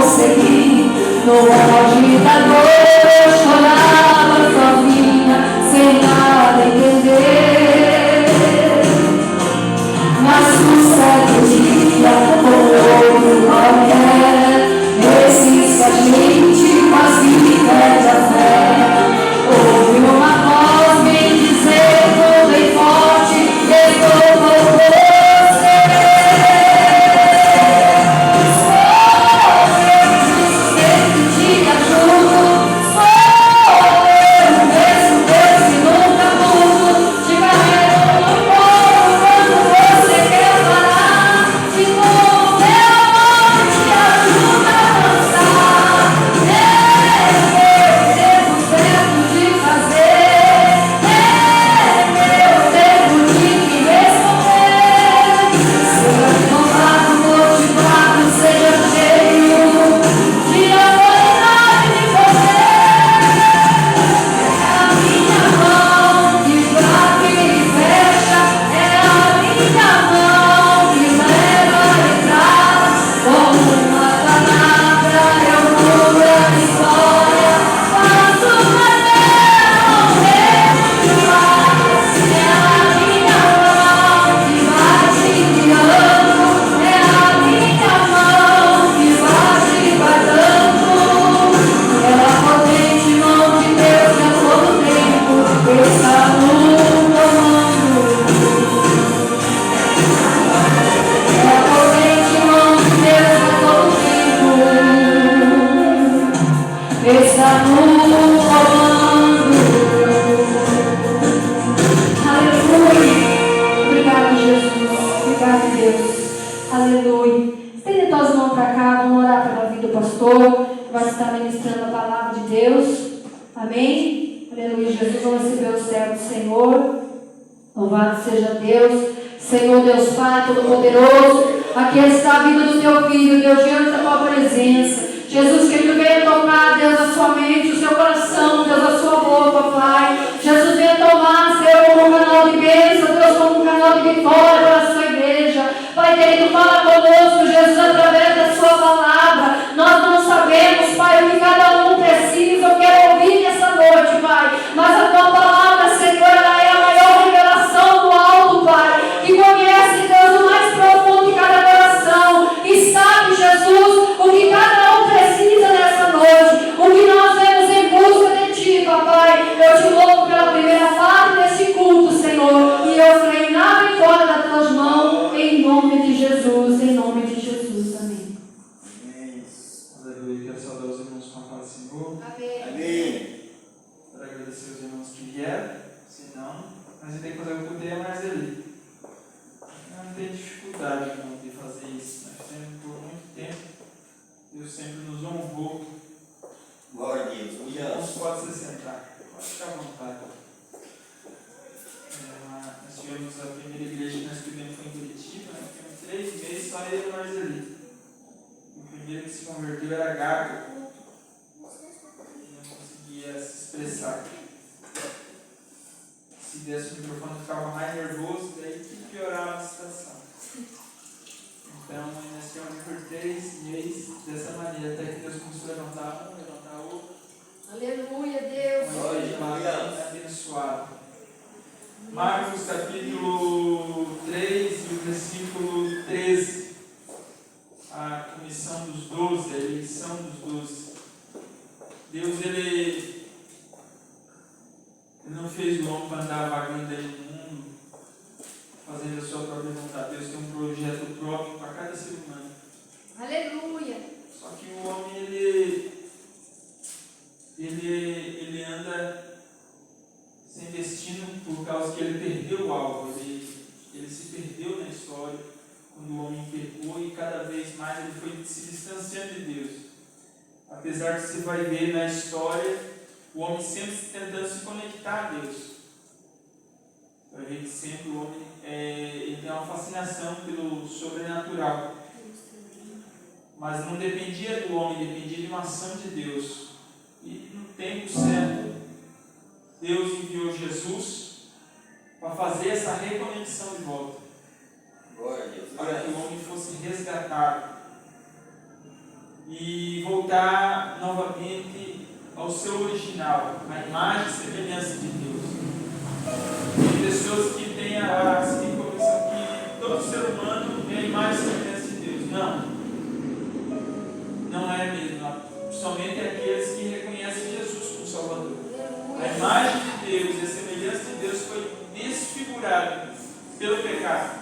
consegui. No auge da dor eu chorava sozinha, sem nada entender. Mas um certo dia, como outro qualquer, resiste a gente, mas me perde a fé. Ouve uma voz me dizendo bem forte, estou com você. Marcos capítulo 3, e o versículo 13. A comissão dos 12, a eleição dos 12. Deus, ele não fez o homem para andar vagando aí no mundo, fazendo a sua própria vontade. Deus tem um projeto próprio para cada ser humano. Aleluia! Só que o homem, ele anda sem destino por causa que ele perdeu o alvo. Ele se perdeu na história quando o homem pecou e cada vez mais ele foi se distanciando de Deus. Apesar que você vai ver na história o homem sempre tentando se conectar a Deus. A gente sempre, o homem ele tem uma fascinação pelo sobrenatural. Mas não dependia do homem, dependia de uma ação de Deus. E no tempo certo, Deus enviou Jesus para fazer essa reconexão de volta. Para que o homem fosse resgatado. e voltar novamente ao seu original, a imagem e semelhança de Deus. Tem pessoas que têm a seguinte convicção que todo ser humano é a imagem e semelhança de Deus. Não é mesmo. Somente aqueles que reconhecem Jesus como Salvador. A imagem de Deus e a semelhança de Deus foi desfigurada pelo pecado.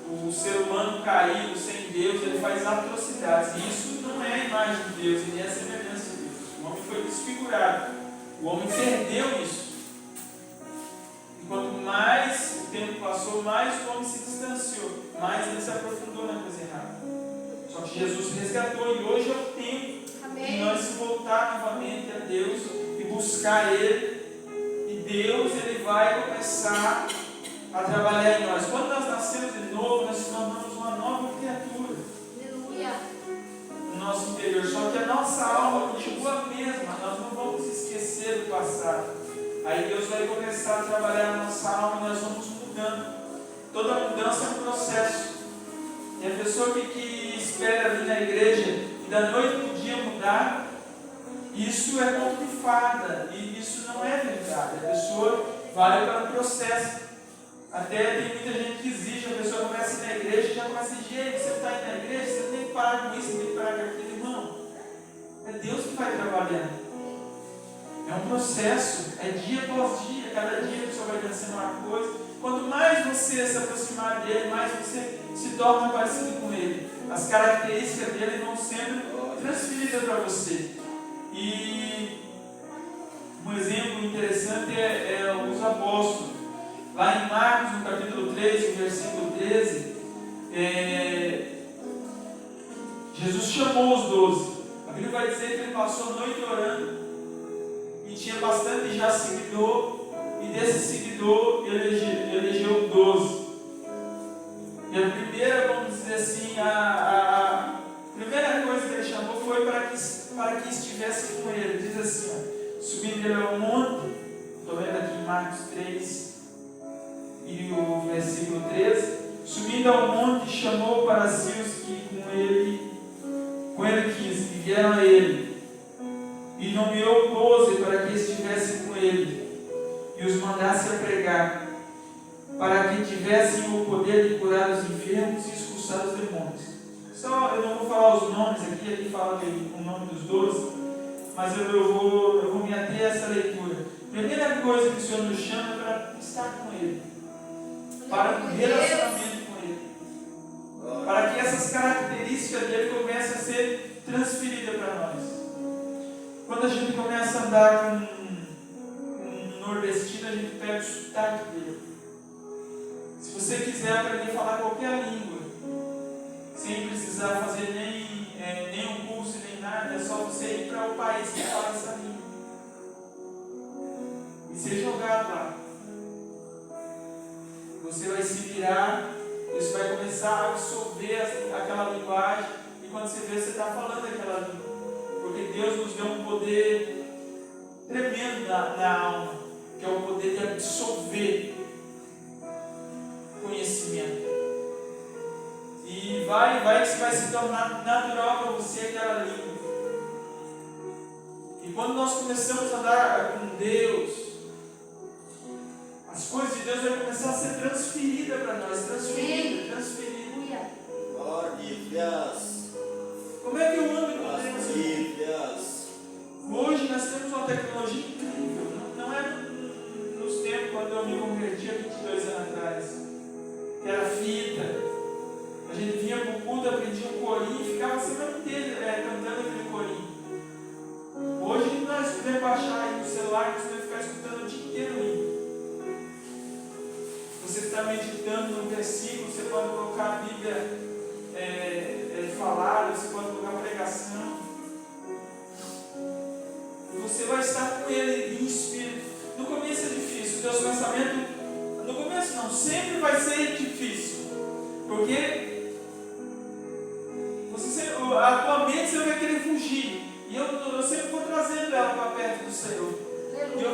O ser humano caído, sem Deus, ele faz atrocidades. E isso não é a imagem de Deus, ele é a semelhança de Deus. O homem foi desfigurado. O homem perdeu isso. E quanto mais o tempo passou, mais o homem se distanciou, mais ele se aprofundou na coisa errada. Só que Jesus resgatou e hoje é o tempo de nós voltar novamente a Deus e buscar Ele. E Deus, Ele vai começar a trabalhar em nós. Quando nós nascemos de novo, nós nos tornamos uma nova criatura. Aleluia. No nosso interior. Só que a nossa alma continua a mesma. Nós não vamos esquecer do passado. Aí Deus vai começar a trabalhar na nossa alma e nós vamos mudando. Toda mudança é um processo. E a pessoa que espera ali na igreja e da noite para o dia mudar, isso é conto de fada. E isso não é verdade. A pessoa vai para o processo. Até tem muita gente que exige, a pessoa começa a ir na igreja e já começa a dizer: você está indo na igreja, você tem que parar com isso, você tem que parar com aquilo. Irmão, é Deus que vai trabalhando. É um processo, é dia após dia, cada dia a pessoa vai vencendo uma coisa. Quanto mais você se aproximar dele, mais você se torna parecido com ele. As características dele vão sendo transferidas para você. E um exemplo interessante é os apóstolos. Lá em Marcos, no capítulo 3, no versículo 13, Jesus chamou os 12. A Bíblia vai dizer que ele passou a noite orando e tinha bastante já seguidor, e desse seguidor elegeu 12. E a primeira, vamos dizer assim, a primeira coisa que ele chamou foi para que estivesse com ele. Diz assim, ó, subindo ele ao monte, estou vendo aqui em Marcos 3, e o versículo 13, subindo ao monte, chamou para si os que com ele quis, e vieram a ele, e nomeou 12 para que estivessem com ele, e os mandasse a pregar, para que tivessem o poder de curar os enfermos e expulsar os demônios. Só, eu não vou falar os nomes aqui fala o nome dos 12, mas eu vou me ater a essa leitura. Primeira coisa que o Senhor nos chama é para estar com Ele, para um relacionamento com Ele, para que essas características dele comecem a ser transferidas para nós. Quando a gente começa a andar com um nordestino, a gente pega o sotaque dele. Se você quiser aprender a falar qualquer língua, sem precisar fazer nem um curso, nem nada, é só você ir para o país que fala essa língua e ser jogado lá. Você vai se virar, você vai começar a absorver aquela linguagem, e quando você vê, você está falando aquela língua. Porque Deus nos deu um poder tremendo na alma, que é o poder de absorver conhecimento. E vai se tornar natural para você aquela língua. E quando nós começamos a andar com Deus, as coisas de Deus vão começar a ser transferidas para nós. Transferida. Glórias. Como é que eu ando com Deus? Hoje nós temos uma tecnologia incrível. Não é nos tempos quando eu me converti há 22 anos atrás, que era fita. A gente vinha para o culto, aprendia um corinho e ficava a semana inteira cantando aquele corinho. Hoje nós podemos baixar aí no celular, nós podemos ficar escutando o dia inteiro o hino. Você está meditando no versículo, você pode colocar a Bíblia falada, você pode colocar pregação. Você vai estar com Ele em espírito. No começo é difícil, o teu pensamento, no começo não, sempre vai ser difícil. Porque a tua mente você vai querer fugir. E eu sempre vou trazendo ela para perto do Senhor. E eu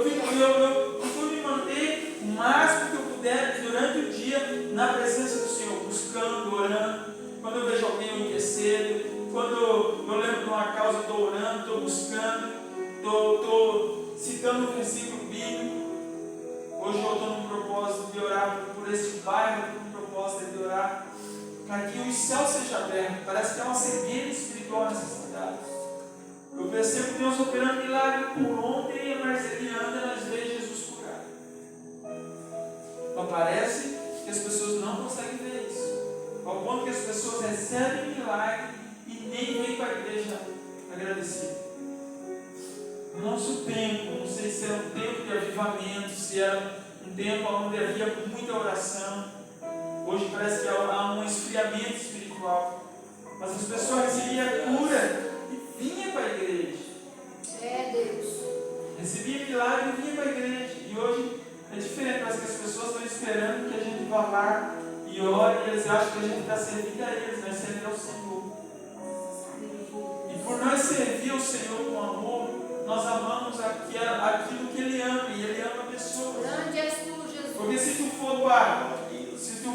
procuro me manter o máximo que eu puder durante o dia na presença do Senhor, buscando, orando. Quando quando eu vejo alguém eu intercedo, quando eu lembro de uma causa, estou orando, estou buscando, estou citando um versículo bíblico. Hoje eu estou num propósito de orar por este bairro, estou num propósito de orar para que os céus sejam abertos. Parece que é uma cegueira espiritual nessa cidade. Eu percebo Deus operando milagre por onde a Marceliana nós vemos Jesus curar. Mas parece que as pessoas não conseguem ver isso. Ao ponto que as pessoas recebem milagre e nem vêm para a igreja agradecido. No nosso tempo, não sei se era um tempo de avivamento, se era um tempo onde havia muita oração. Hoje parece que há um esfriamento espiritual. Mas as pessoas recebiam a cura e vinham para a igreja. É Deus. Recebia milagre e vinha para a igreja. E hoje é diferente, parece que as pessoas estão esperando que a gente vá lá e ore, e eles acham que a gente está servindo a eles, nós servimos ao Senhor. E por nós servir ao Senhor com amor, nós amamos aquilo que Ele ama, e Ele ama pessoas. Grande és tu, Jesus. Porque se tu for para, se tu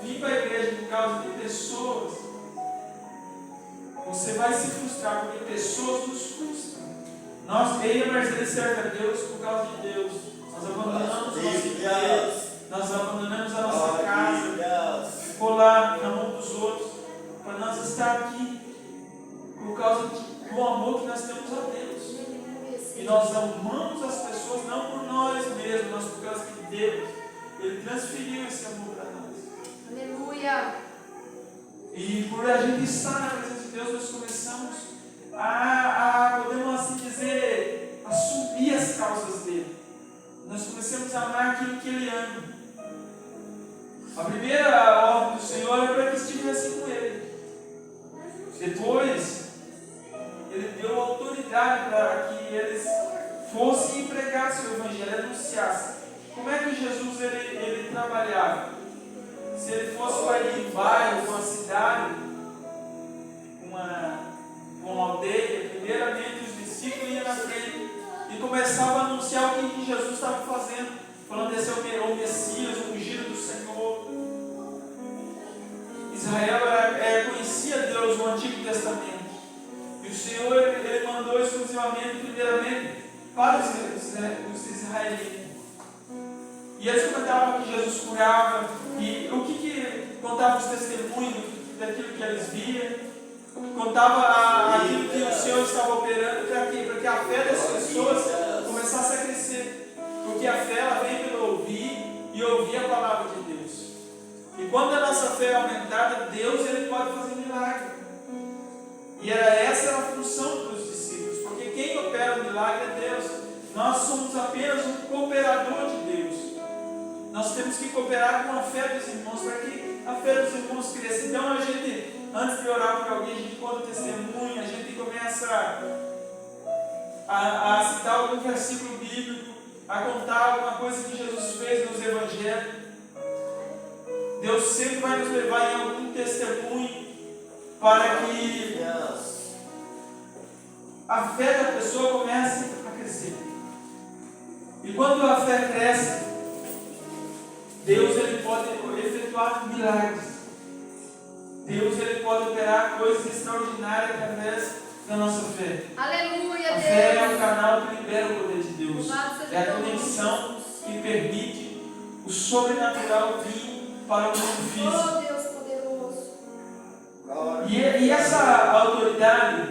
vir para a igreja por causa de pessoas, você vai se frustrar, porque pessoas nos frustram. Nós, eu e a Marcela serve a Deus por causa de Deus. Nós abandonamos o nosso Deus, nós abandonamos a nossa casa, ficou lá na mão dos outros, para nós estar aqui por causa do amor que nós temos a Deus. E nós amamos as pessoas não por nós mesmos, mas por causa que Deus, Ele transferiu esse amor para nós. Aleluia. E por a gente estar na presença de Deus, nós começamos a podemos assim dizer, assumir as causas dele. Nós começamos a amar aquilo que Ele ama. A primeira ordem do Senhor é para que estivessem com Ele. Depois, Ele deu autoridade para que eles fossem e pregassem o Evangelho, anunciassem. Como é que Jesus ele trabalhava? Se ele fosse para ir em bairro, uma cidade, uma aldeia, primeiramente os discípulos iam na frente e começavam a anunciar o que Jesus estava fazendo, falando desse é o Messias, o ungido do Senhor. Israel conhecia Deus no Antigo Testamento. E o Senhor ele mandou exclusivamente, primeiramente, para os israelitas. E eles comentavam que Jesus curava. E o que contava os testemunhos daquilo que eles viam. Contava aquilo que o Senhor estava operando para que a fé das pessoas começasse a crescer. Porque a fé ela vem pelo ouvir e ouvir a palavra de Deus. E quando a nossa fé é aumentada, Deus ele pode fazer milagre. E essa era a função dos discípulos. Porque quem opera o milagre é Deus. Nós somos apenas um cooperador de Deus. Nós temos que cooperar com a fé dos irmãos para que a fé dos irmãos cresça. Então a gente, antes de orar por alguém, a gente conta testemunho, a gente começa a citar algum versículo bíblico, a contar alguma coisa que Jesus fez nos evangelhos. Deus sempre vai nos levar em algum testemunho para que a fé da pessoa comece a crescer. E quando a fé cresce, Deus ele pode efetuar milagres. Deus ele pode operar coisas extraordinárias através da nossa fé. Aleluia, A Deus. fé é o canal que libera o poder de Deus. Louvado seja É a teu nome, conexão Jesus. que permite o sobrenatural vir para o mundo físico. Oh, Deus poderoso. E essa autoridade,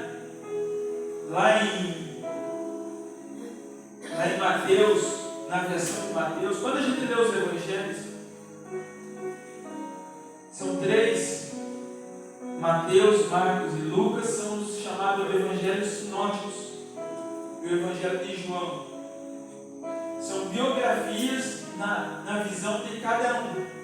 lá em Mateus, na versão de Mateus, quando a gente lê os evangelhos, são três, Mateus, Marcos e Lucas, são os chamados evangelhos sinóticos, e o evangelho de João. São biografias na visão de cada um.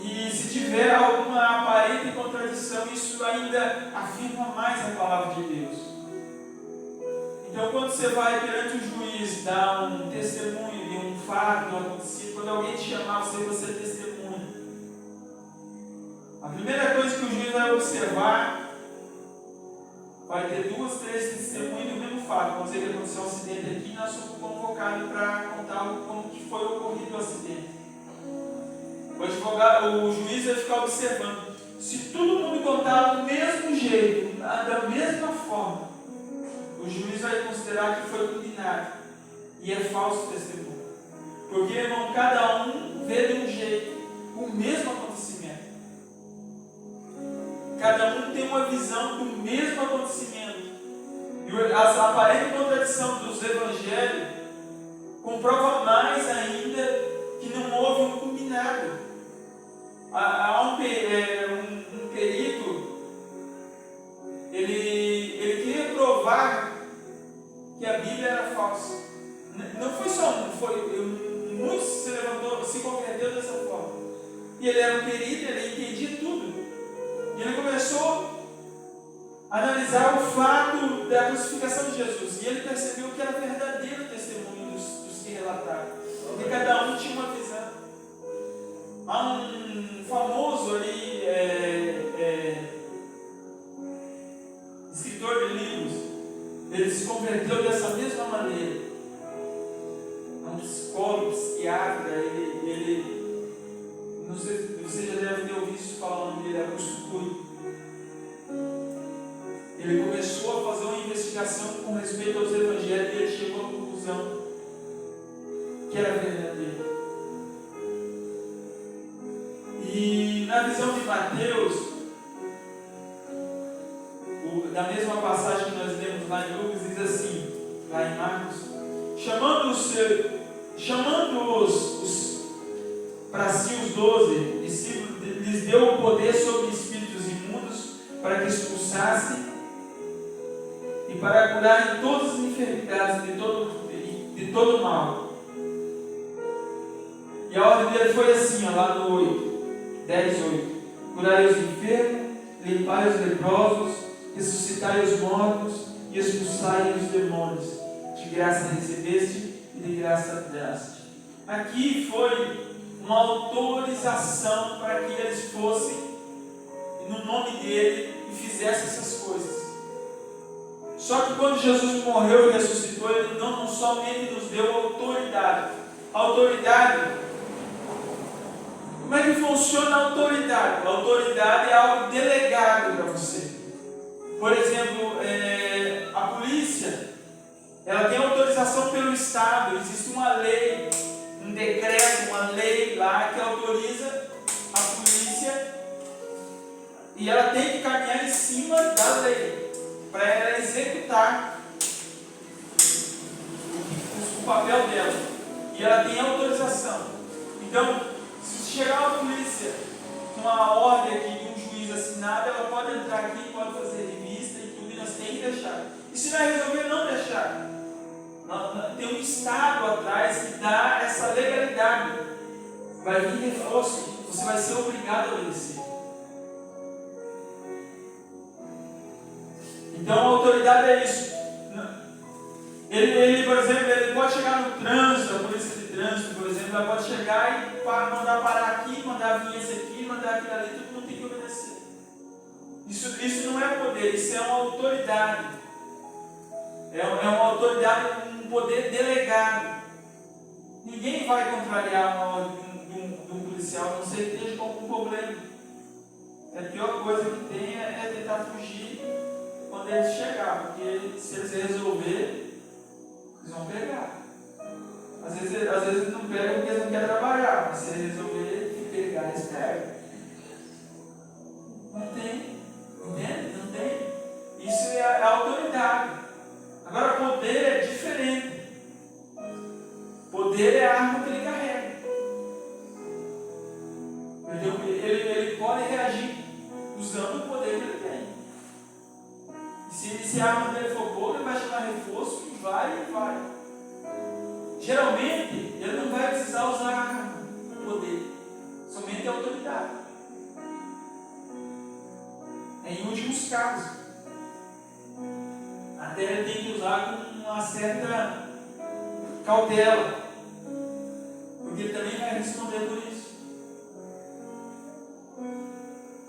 E se tiver alguma aparente contradição, isso ainda afirma mais a palavra de Deus. Então, quando você vai perante o juiz dar um testemunho de um fato acontecido, quando alguém te chamar, você testemunha. A primeira coisa que o juiz vai observar, vai ter 2, 3 testemunhos do mesmo fato. Vamos dizer que aconteceu um acidente aqui e nós somos convocados para contar como que foi ocorrido o acidente. O juiz vai ficar observando. Se todo mundo contar do mesmo jeito, da mesma forma, o juiz vai considerar que foi combinado e é falso testemunho. Porque, irmão, cada um vê de um jeito o mesmo acontecimento. Cada um tem uma visão do mesmo acontecimento. E a aparente contradição dos evangelhos comprova mais ainda que não houve um combinado. Há um perito, ele queria provar que a Bíblia era falsa. Não foi só um, muitos se converteu dessa forma. E ele era um perito, ele entendia tudo. E ele começou a analisar o fato da crucificação de Jesus. E ele percebeu que era verdadeiro o testemunho dos que relataram. Porque cada um tinha uma visão. Há um famoso ali, escritor de livros, ele se converteu dessa mesma maneira. É um psicólogo, psiquiatra, não sei, você já deve ter ouvido isso falando dele, Augusto Cury. Ele começou a fazer uma investigação com respeito aos evangelhos e ele chegou à conclusão que era verdadeiro. E na visão de Mateus, da mesma passagem que nós lemos lá em Lucas, diz assim, lá em Marcos, chamando-os para si os 12 discípulos, lhes deu o poder sobre espíritos imundos para que expulsassem e para curarem todas as enfermidades de todo mal. E a ordem dele foi assim, lá no 10:8. Curai os enfermos, limpai os leprosos, ressuscitai os mortos e expulsai os demônios. De graça recebeste e de graça daste. Aqui foi uma autorização para que eles fossem no nome dele e fizessem essas coisas. Só que quando Jesus morreu e ressuscitou, ele não somente nos deu autoridade. Como é que funciona a autoridade? A autoridade é algo delegado para você. Por exemplo, a polícia, ela tem autorização pelo Estado. Existe uma lei, um decreto, uma lei lá que autoriza a polícia e ela tem que caminhar em cima da lei para ela executar o papel dela. E ela tem autorização. Então, se chegar uma polícia com uma ordem aqui de um juiz assinado, ela pode entrar aqui, pode fazer revista e tudo, e nós temos que deixar. E se não resolver, não deixar. Tem um Estado atrás que dá essa legalidade. Vai vir reforço, você vai ser obrigado a obedecer. Então a autoridade é isso. Ele, por exemplo, ele pode chegar no trânsito, a polícia de trânsito, por exemplo, ela pode chegar e mandar parar aqui, mandar vir esse aqui, mandar aquilo ali, tudo não tem que obedecer. Isso não é poder, isso é uma autoridade. É uma autoridade, um poder delegado. Ninguém vai contrariar uma ordem de um policial, a não ser que esteja com algum problema. A pior coisa que tem é tentar fugir quando eles chegarem, porque se eles resolverem, eles vão pegar. Às vezes eles não pegam porque eles não querem trabalhar, mas se eles resolverem pegar, eles pegam. Não tem. Entende? Não tem. Isso é a autoridade. Agora, poder é diferente. Poder é a arma que ele carrega. Ele pode reagir usando o poder que ele tem. E se a arma dele for boa, ele vai chamar reforço e vai. Geralmente, ele não vai precisar usar a arma, o poder, somente a autoridade. Em últimos casos. Até ele tem que usar com uma certa cautela, porque ele também vai responder por isso.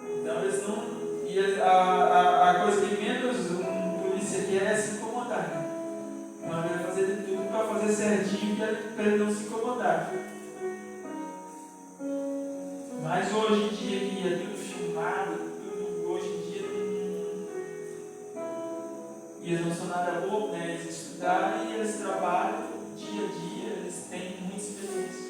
Então eles não. E a coisa que menos um polícia quer é se incomodar. Então ele vai fazer de tudo para fazer certinho para ele não se incomodar. Mas hoje em dia que é tudo filmado, E eles não são nada bobo, né? Eles estudaram e eles trabalham dia a dia, eles têm muita experiência.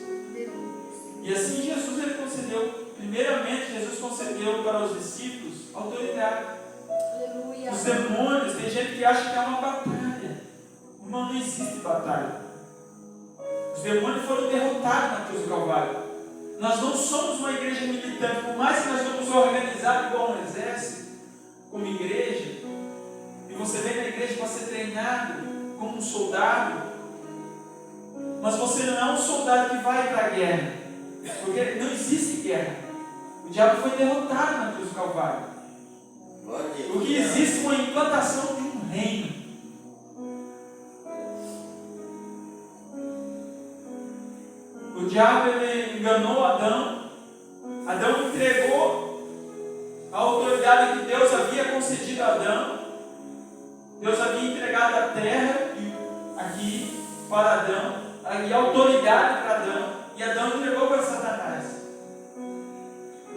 E assim Jesus ele concedeu, primeiramente Jesus concedeu para os discípulos autoridade. Aleluia. Os demônios, tem gente que acha que é uma batalha. Irmão, não existe batalha. Os demônios foram derrotados na cruz do Calvário. Nós não somos uma igreja militante, por mais que nós estamos organizados igual um exército, como igreja, e você vem na igreja para ser treinado como um soldado, mas você não é um soldado que vai para a guerra, porque não existe guerra. O diabo foi derrotado na cruz do Calvário. O que existe é uma implantação de um reino. O diabo ele enganou Adão. Adão entregou a autoridade que Deus havia concedido a Adão. Deus havia entregado a terra aqui para Adão, e a autoridade para Adão, e Adão entregou para Satanás.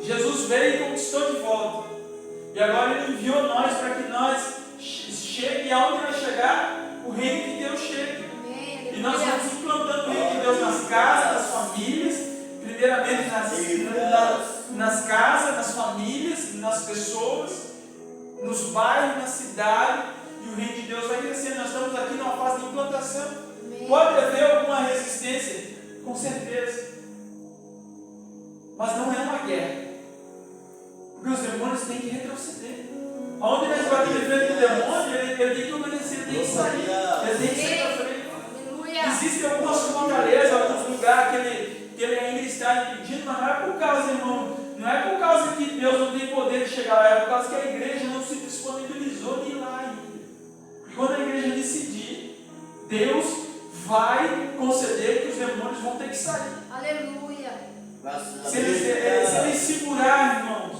Jesus veio e conquistou de volta. E agora Ele enviou nós para que nós chegue, e aonde vai chegar, o reino de Deus chegue. E nós vamos implantando o reino de Deus nas casas, nas famílias, primeiramente nas casas, nas famílias, nas pessoas, nos bairros, na cidade, e o reino de Deus vai crescendo. Nós estamos aqui numa fase de implantação. Pode haver alguma resistência? Com certeza. Mas não é uma guerra. Porque os demônios têm que retroceder. Onde nós batemos de frente com o demônio, ele tem que obedecer, ele tem que sair. Ele tem que sair da frente. Existem algumas fortalezas, alguns lugares que ele ainda está impedindo, mas não é por causa, irmão, não é por causa que Deus não tem poder de chegar lá, é por causa que a igreja não se disponibilizou de ir lá ainda. E quando a igreja decidir, Deus vai conceder que os demônios vão ter que sair. Aleluia. Se eles segurar, irmãos,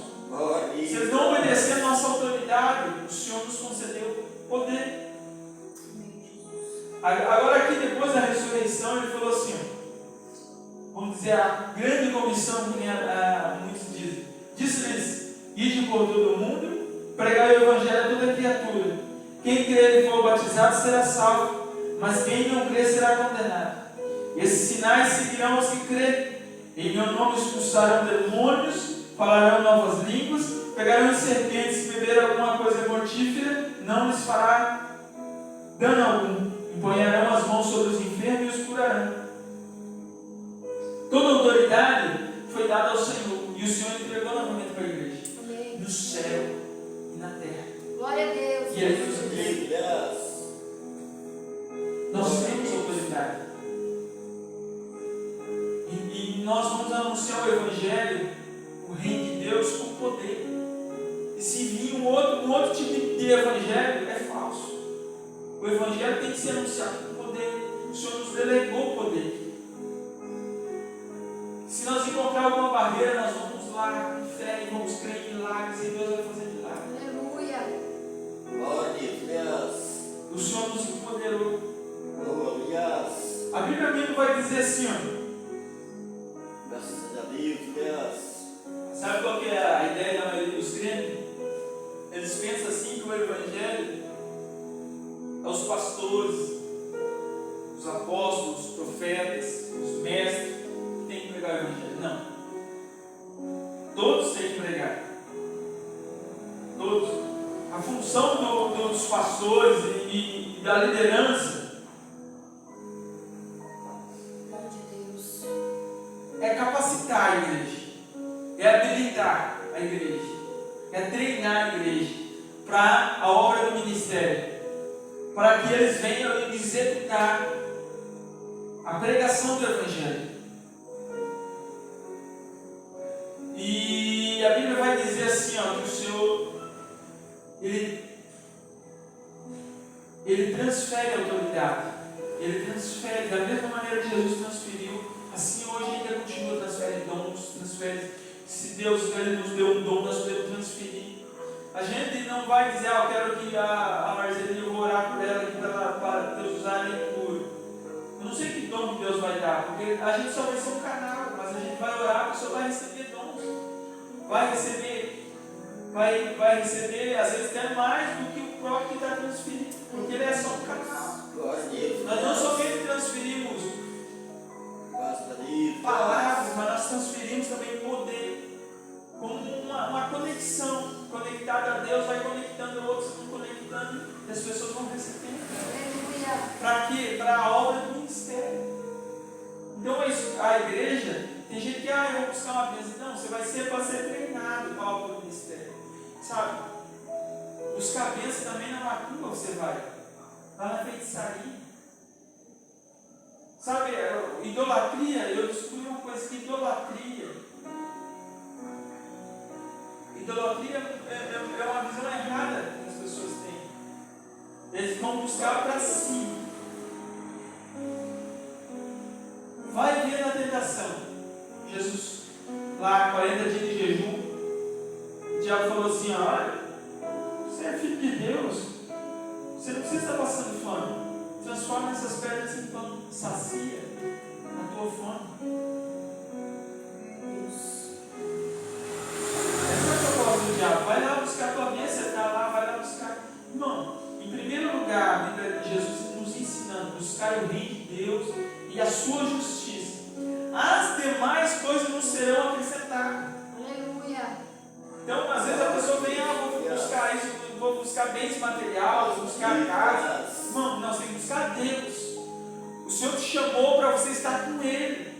se eles não obedecer a nossa autoridade, o Senhor nos concedeu poder. Agora aqui depois da ressurreição ele falou assim, vamos dizer, a grande comissão que muitos dizem. Disse-lhes, ide por todo o mundo, pregai o evangelho a toda criatura. Quem crer e for batizado será salvo, mas quem não crer será condenado. Esses sinais seguirão os que crerem. Em meu nome expulsarão demônios, falarão novas línguas, pegarão serpentes, se beber alguma coisa mortífera, não lhes fará dano algum. Imponharão as mãos sobre os enfermos e os curarão. Toda autoridade foi dada ao Senhor, e o Senhor entregou novamente para a igreja. Amém. No céu e na terra. Glória a Deus. E aí nós temos autoridade. E nós vamos anunciar o Evangelho, o reino de Deus, com poder. E se vir um outro tipo de Evangelho, é falso. O Evangelho tem que ser anunciado com poder. O Senhor nos delegou poder. Se nós encontrar alguma barreira, nós vamos lá com fé e vamos crer em milagres e Deus vai fazer milagres. Aleluia. Glória a Deus. O Senhor nos empoderou. Glória. A Bíblia mesmo vai dizer assim, Graças a Deus. sabe qual que é a ideia da maioria dos crentes? Eles pensam assim que o Evangelho é os pastores, os apóstolos, os profetas, os mestres que têm que pregar o Evangelho. Não. Todos têm que pregar. Todos. A função dos pastores e da liderança é capacitar a igreja, é habilitar a igreja, é treinar a igreja para a obra do ministério, para que eles venham executar a pregação do Evangelho. E a Bíblia vai dizer assim, que o Senhor ele transfere a autoridade, ele transfere da mesma maneira que Jesus transferiu. Assim hoje ainda continua, transfere dons, transfere. Se Deus ele nos deu um dom, nós podemos transferir. A gente não vai dizer, eu quero que a Marcelinha, eu vou orar por ela aqui para Deus usar em cura. Eu não sei que dom que Deus vai dar, porque a gente só vai ser um canal, mas a gente vai orar, a pessoa vai receber dons. Vai receber, às vezes até mais do que próprio que está transferindo, porque ele é só um canal. Glória a Deus. Nós não somente transferimos palavras, mas nós transferimos também poder, como uma conexão, conectada a Deus, vai conectando outros, vão conectando, e as pessoas vão recebendo. Para quê? Para a obra do ministério. Então a igreja, tem gente que, eu vou buscar uma bênção. Não, você vai ser para ser treinado para a obra do ministério. Sabe? Buscar bênção também na macumba você vai. Lá na feitiçaria. Sabe, idolatria, eu descobri uma coisa que idolatria é uma visão errada que as pessoas têm. Eles vão buscar para si. Vai ver na tentação. Jesus, lá 40 dias de jejum, o diabo falou assim, olha, você é filho de Deus, você não precisa estar passando fome. Transforma essas pedras em pão, sacia a tua fome. Essa é a proposta do diabo. Vai lá buscar a tua bênção, você está lá, vai lá buscar. Irmão, em primeiro lugar, a Bíblia de Jesus nos ensinando, buscar o reino de Deus e a sua justiça. As demais coisas não serão acrescentadas. Aleluia. Então, às vezes a pessoa vem, vou buscar isso, vou buscar bens materiais, vou buscar casa. Irmão, nós temos que buscar Deus. O Senhor te chamou para você estar com Ele.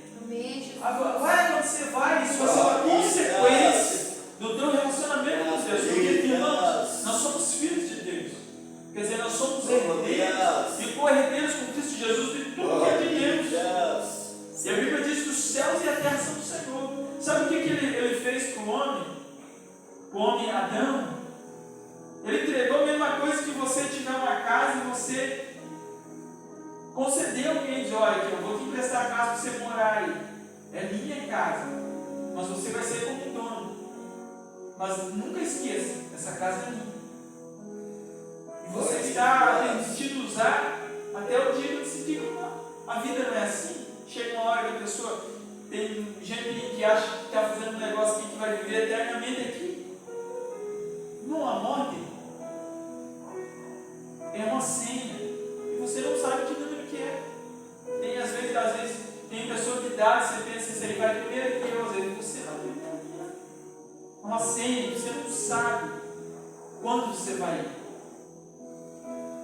Vai onde você vai, isso vai ser uma consequência do teu relacionamento com Deus. Porque, irmãos, nós somos filhos de Deus. Quer dizer, nós somos herdeiros e co-herdeiros com Cristo Jesus de tudo que é de Deus. E a Bíblia diz que os céus e a terra são do Senhor. Sabe o que ele fez com o homem? O homem Adão? Ele entregou a mesma coisa que você tiver uma casa e você concedeu alguém, diz, olha, eu vou te emprestar a casa para você morar aí. É minha casa, mas você vai ser como dono. Mas nunca esqueça, essa casa é minha. E você está permitido usar até o dia que decidir que não. A vida não é assim. Chega uma hora que a pessoa, tem gente que acha que está fazendo um negócio aqui que vai viver eternamente aqui. Não, a morte é uma senha e você não sabe que número que é. Tem às vezes tem pessoa que dá, você pensa se ele vai primeiro que eu, às vezes você vai primeiro que eu. É uma senha, você não sabe quando você vai ir.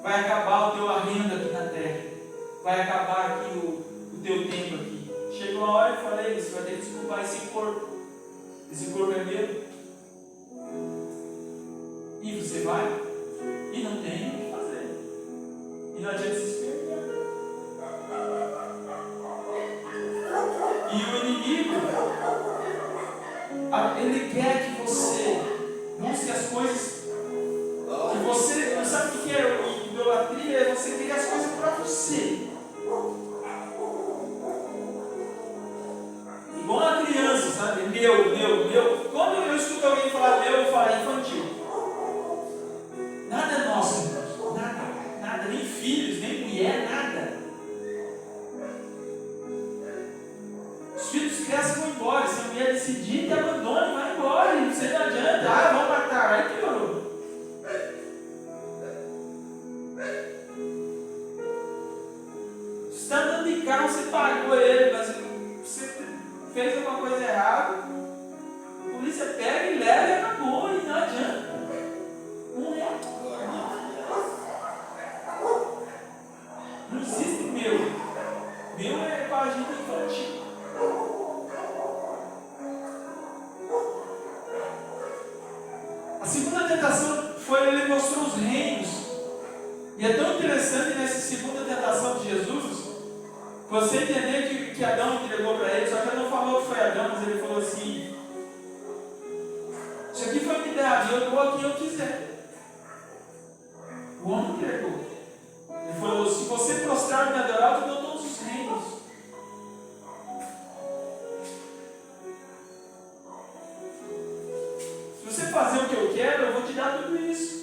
Vai acabar o teu arrendo aqui na terra, vai acabar aqui o teu tempo aqui. Chegou uma hora que eu falei, você vai ter que desculpar esse corpo. Esse corpo é meu. E você vai e não tem o que fazer. E não adianta se esperar. E o inimigo, ele quer que você busque as coisas que você não sabe o que é. Idolatria é você querer as coisas para você. Igual a criança, sabe? Meu. Quando eu escuto alguém falar meu, eu falo infantil. Nada é nosso, irmãos. Nada. Nem filhos, nem mulher, nada. Os filhos crescem e vão embora. Se a mulher decidir, te abandona e vai embora. E você não adianta. Vão matar. Aí piorou. Você está andando de carro, você pagou ele, mas você fez alguma coisa errada. A polícia pega e leva e acabou. E não adianta. Não é. Não existe meu. Meu é para a gente infantil. A segunda tentação foi, ele mostrou os reinos. E é tão interessante nessa segunda tentação de Jesus, você entender que Adão entregou para ele, só que ele não falou que foi Adão, mas ele falou assim, isso aqui foi me dado, e eu dou a quem eu quiser. O homem entregou. Ele falou, se você prostrar e me adorar, eu te dou todos os reinos. Se você fazer o que eu quero, eu vou te dar tudo isso.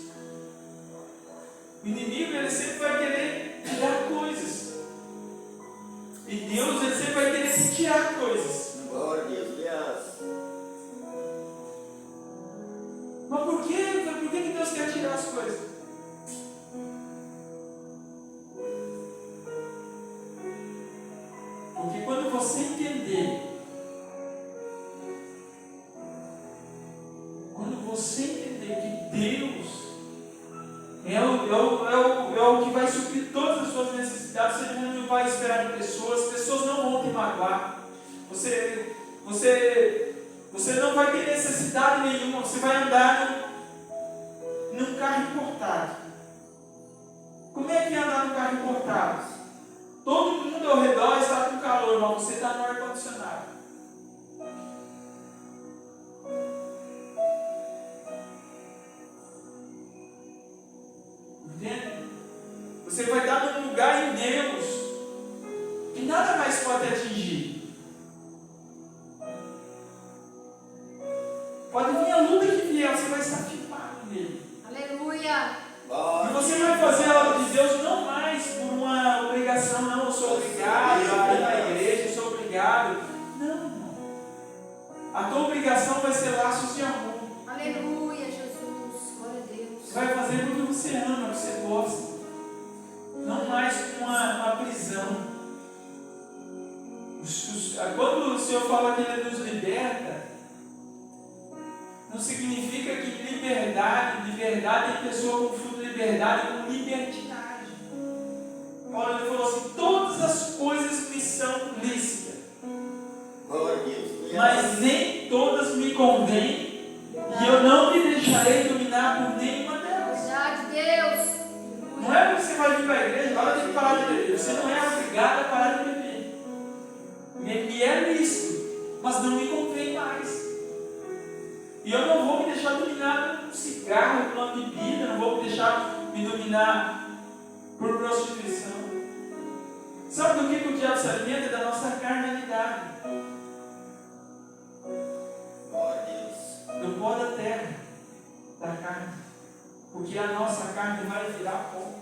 O inimigo, ele sempre vai querer te dar coisas. E Deus, ele sempre vai querer te tirar coisas. Glória a Deus. Mas por que Deus quer tirar as coisas? você entender que Deus é o que vai suprir todas as suas necessidades. Você não vai esperar de pessoas. As pessoas não vão te magoar. Você não vai ter necessidade nenhuma. Você vai andar num carro importado. Como é que é andar num carro importado? Todo mundo ao redor está com calor, mas você está no ar-condicionado. Entende? Você vai estar num lugar em Deus que nada mais pode atingir. Pode vir a luta que vier, você vai estar firmado nele. Aleluia. E você vai fazer a obra de Deus não mais por uma obrigação, não, eu sou obrigado a ir na igreja, eu sou obrigado. Não, irmão. A tua obrigação vai ser laços de amor. Aleluia, Jesus. Glória a Deus. Você vai fazer porque você ama, porque você gosta. Não mais com uma prisão. Quando o Senhor fala que Ele nos liberta, não significa que liberdade tem pessoa com fruto de liberdade com libertinagem. Paulo ele falou assim: todas as coisas me são lícitas, mas nem todas me convêm, e eu não me deixarei dominar por nenhuma delas. Verdade, Deus. Não é porque você vai vir para a igreja, agora tem que parar de beber. Você não é obrigado a parar de beber. Me é lícito, mas não me convém mais. E eu não vou me deixar dominar por um cigarro, por uma bebida, não vou me deixar me dominar por prostituição. Sabe do que o diabo se alimenta? Da nossa carnalidade. Do pó da terra, da carne. Porque a nossa carne vai virar pó.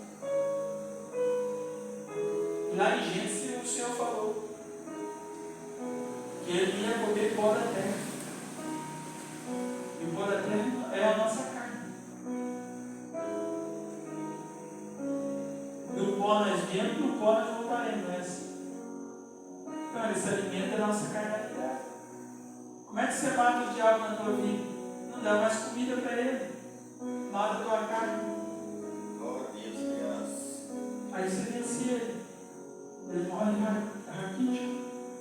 E lá em Gênesis o Senhor falou que ele ia comer pó da terra. E o pó da terra é a nossa carne. Do pó nós viemos, do pó nós voltaremos. Não é assim? Então ele se alimenta da nossa carnalidade. Como é que você mata o diabo na tua vida? Não dá mais comida para ele. Mata a tua carne. Aí você vence ele. Ele morre raquítico.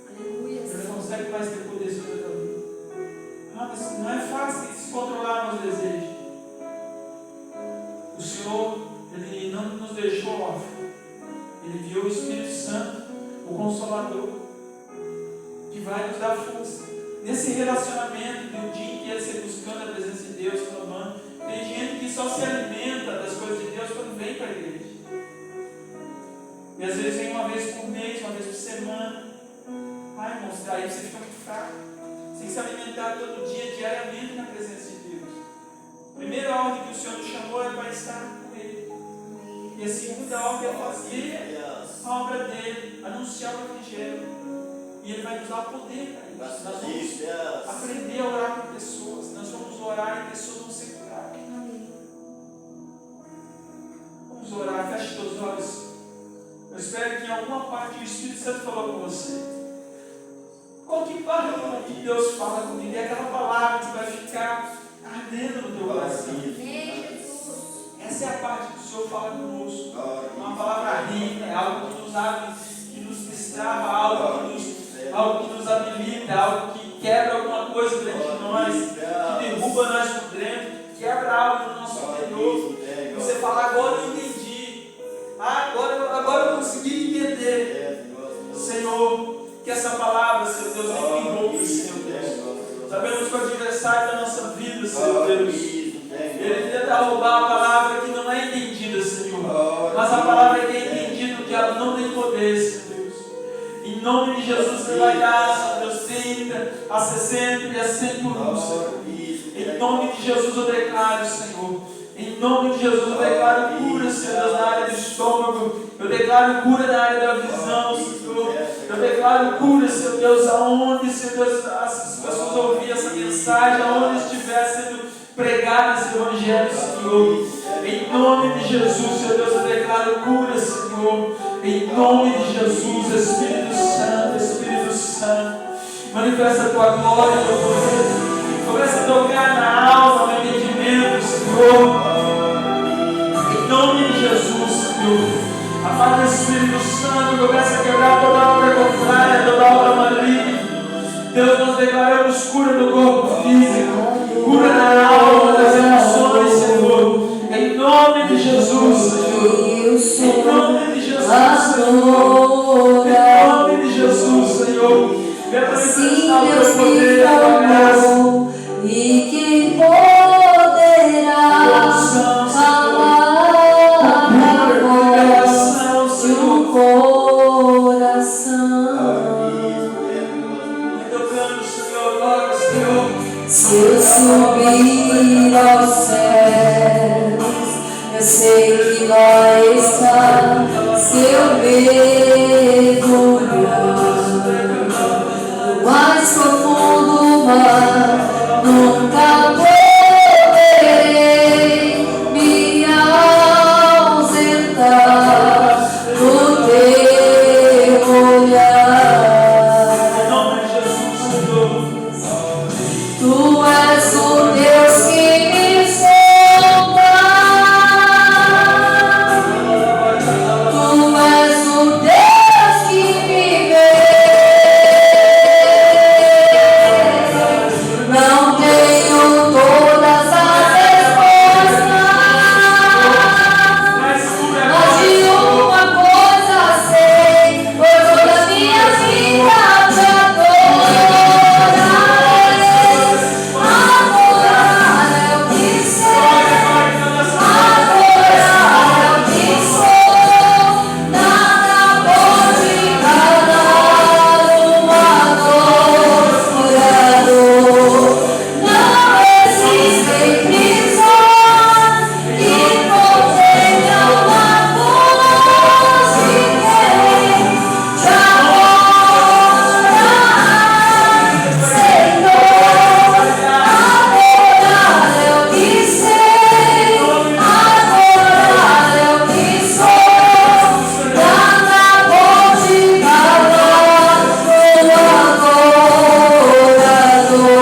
Aleluia. Ele não consegue mais ter poder sobre a tua vida. Mas não é fácil se controlar nos desejos. O Senhor, Ele não nos deixou órfãos. Ele enviou o Espírito Santo, o Consolador, que vai nos dar força. Nesse relacionamento de um dia inteiro você buscando a presença de Deus, clamando, tem gente que só se alimenta das coisas de Deus quando vem para a igreja. E às vezes vem uma vez por mês, uma vez por semana. Ai, irmãos, aí você fica muito fraco. Você tem que se alimentar todo dia, diariamente na presença de Deus. A primeira ordem que o Senhor nos chamou é para estar com Ele. E a segunda ordem é fazer a obra dele, anunciar o Evangelho. E Ele vai nos dar poder para isso. Nós vamos aprender a orar por pessoas. Nós vamos orar e pessoas vão ser curadas. Vamos orar, feche todos os olhos. Eu espero que em alguma parte o Espírito Santo falou com você. Qualquer parte que Deus fala comigo é aquela palavra que vai ficar ardendo no teu coração. Essa é a parte que o Senhor fala conosco. Uma palavra rica, é algo que nos abre, que nos destrava, algo que nos habilita, algo que quebra alguma coisa dentro de nós, que derruba nós por dentro, que quebra algo no nosso interior. Você fala: agora eu entendi. Agora eu consegui entender. Senhor, que essa palavra, Senhor Deus, me envolve, Senhor Deus. Sabemos que o adversário da nossa vida, Senhor Deus, ele tenta roubar a palavra que não é entendida, Senhor. Mas a palavra que é entendida, que ela não tem poder, Senhor Deus. Em nome de Jesus, você vai dar, Senhor Deus, 30, a 60 e a 100 por um, Senhor. Em nome de Jesus eu declaro, Senhor. Em nome de Jesus eu declaro cura, Senhor Deus, na área do estômago. Eu declaro cura na área da visão, Senhor. Eu declaro cura, Senhor Deus, aonde, Senhor Deus, as pessoas ouvirem essa mensagem, aonde estiver sendo pregado esse Evangelho, Senhor. Em nome de Jesus, Senhor Deus, eu declaro cura, Senhor. Em nome de Jesus, Espírito Santo, Espírito Santo. Manifesta a tua glória, teu poder. Começa a tocar na alma, no entendimento. Santo começa a quebrar toda obra contrária, toda obra maligna. Deus, nós declaramos cura no corpo físico, cura na alma, nas emoções, Senhor. Em nome de Jesus, Senhor. Em nome de Jesus, Senhor. Em nome de Jesus, Senhor. Venha manifestar o teu poder e a tua graça. E quem poderá calar a voz de um coração? Se eu subir aos céus, eu sei que lá está seu mergulhar. No mais profundo mar, nunca poderei me ausentar do teu olhar. Em nome de Jesus, Senhor. Tu és o Deus que me sonda. Tu és o Deus que me vê. Não tenho todas as respostas, mas de uma coisa sei, por toda a minha vida te adorarei. Adorar é o que sei, adorar é o que sou. Nada pode calar uma adorador. Não existem prisões que contenham a voz de quem te adora, Senhor. Adorar é o que sei, adorar é o que sou. Nada pode calar o adorador.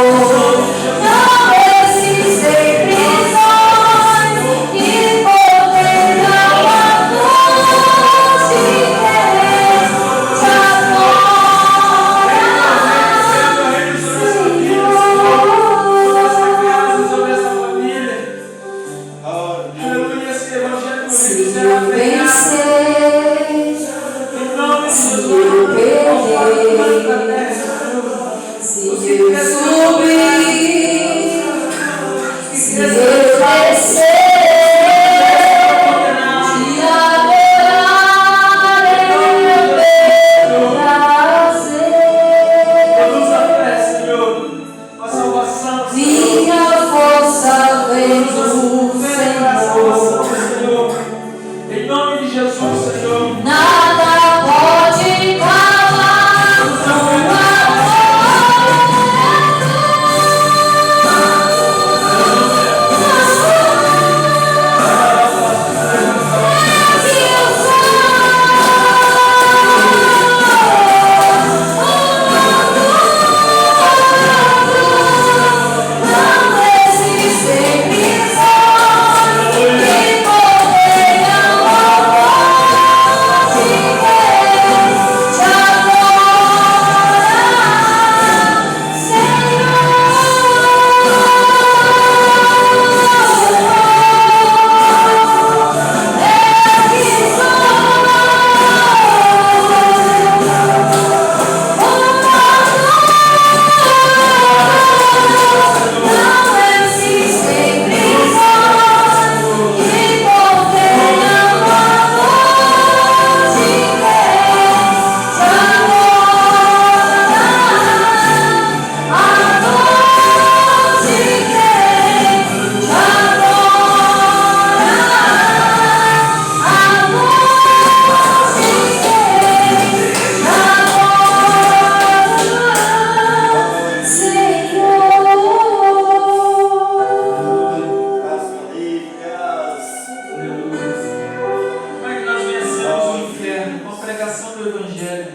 Não existem prisões que contenham a voz de quem te adora, Sobre essa família. Aleluia, esse evangelho se será eu pregado. vencer, Em nome de se Jesus, eu nós vamos da perder, terra. se eu subir, se eu descer, te adorarei, meu prazer. Produz a fé, Senhor. A salvação, Senhor. Minha força vem do Vem para a salvação, Senhor. Senhor. Em nome de Jesus, Senhor. Nada pode calar uma não existem prisões que contenham a voz de quem te adora, não existem prisões que contenham a voz de quem te adora, a voz de quem te adora, a voz de quem te adora, Senhor. Como é que nós vencemos o inferno? Com a pregação do Evangelho.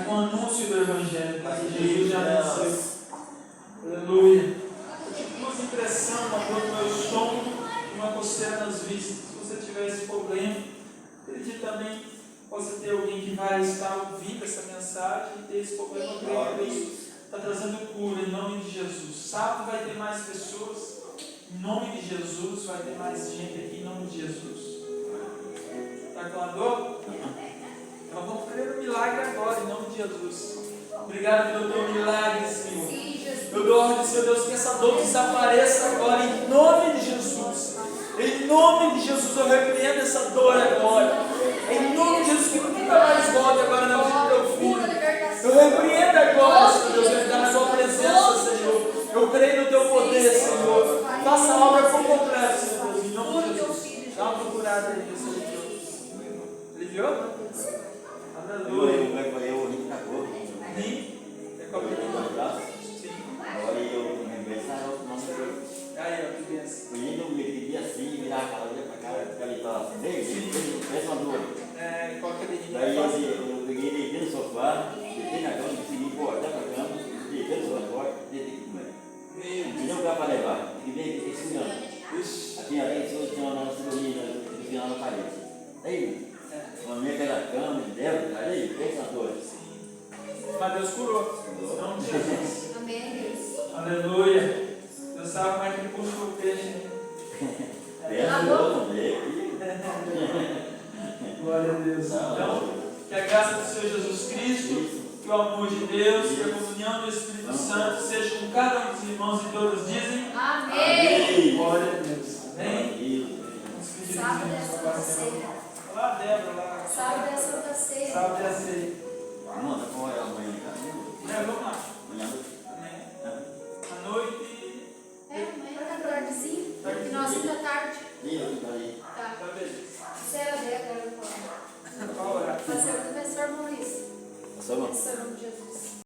Com o anúncio do Evangelho. Que Jesus já venceu. Aleluia. Eu tive duas impressões, uma dor no meu estômago e uma coceira nas vistas. Se você tiver esse problema, acredite que também possa ter alguém que vai estar ouvindo essa mensagem e ter esse problema. Eu creio que Deus está trazendo cura em nome de Jesus. Sábado vai ter mais pessoas. Em nome de Jesus, vai ter mais gente aqui em nome de Jesus. Está com a dor? Então vamos crer no milagre agora, em nome de Jesus. Obrigado pelo teu milagre, Senhor. Eu dou ordem, Senhor Deus, que essa dor desapareça agora, em nome de Jesus. Em nome de Jesus, eu repreendo essa dor agora. Em nome de Jesus, que nunca mais volte agora na vida do teu filho. Eu repreendo agora, Senhor Deus, ele está na sua presença, Senhor. Eu creio no teu poder, Senhor. Faça a obra por completo, Senhor Deus, em nome de Jesus. Dá uma procurada aí, Senhor. Aliviou? Aleluia. Eu acabou. Sim? É com a Sim. Agora eu lembrei, sabe o nome dele? Aí, ó, que benção. O menino me pedia assim, virar a cara para cá, ele falava assim, ei, parece uma dor. É, qual que é a dedinha? Daí eu peguei, deitei no sofá, deitei na cama, consegui voltar para a cama, deitei no sofá, deitei aqui comer. Não tinha lugar para levar, fiquei segurando. Aqui, aí, tinha uma cirurgia na parede. Aí, mamei pela cama, deu, aí, pensa na dor. Mas Deus curou. Em nome de Jesus. Amém. Aleluia. Deus sabe como é que ele puxou o peixe. Glória a Deus. Então, que a graça do Senhor Jesus Cristo, que o amor de Deus, que a comunhão do Espírito Santo seja com cada um dos irmãos e todos dizem. Amém. Glória a Deus. Amém. Sábado é a Santa Ceia. Olá, Débora. Lá. Sábado é a Santa Ceia. Sábado é a ceia. Não, tá com a mãe. Vamos lá.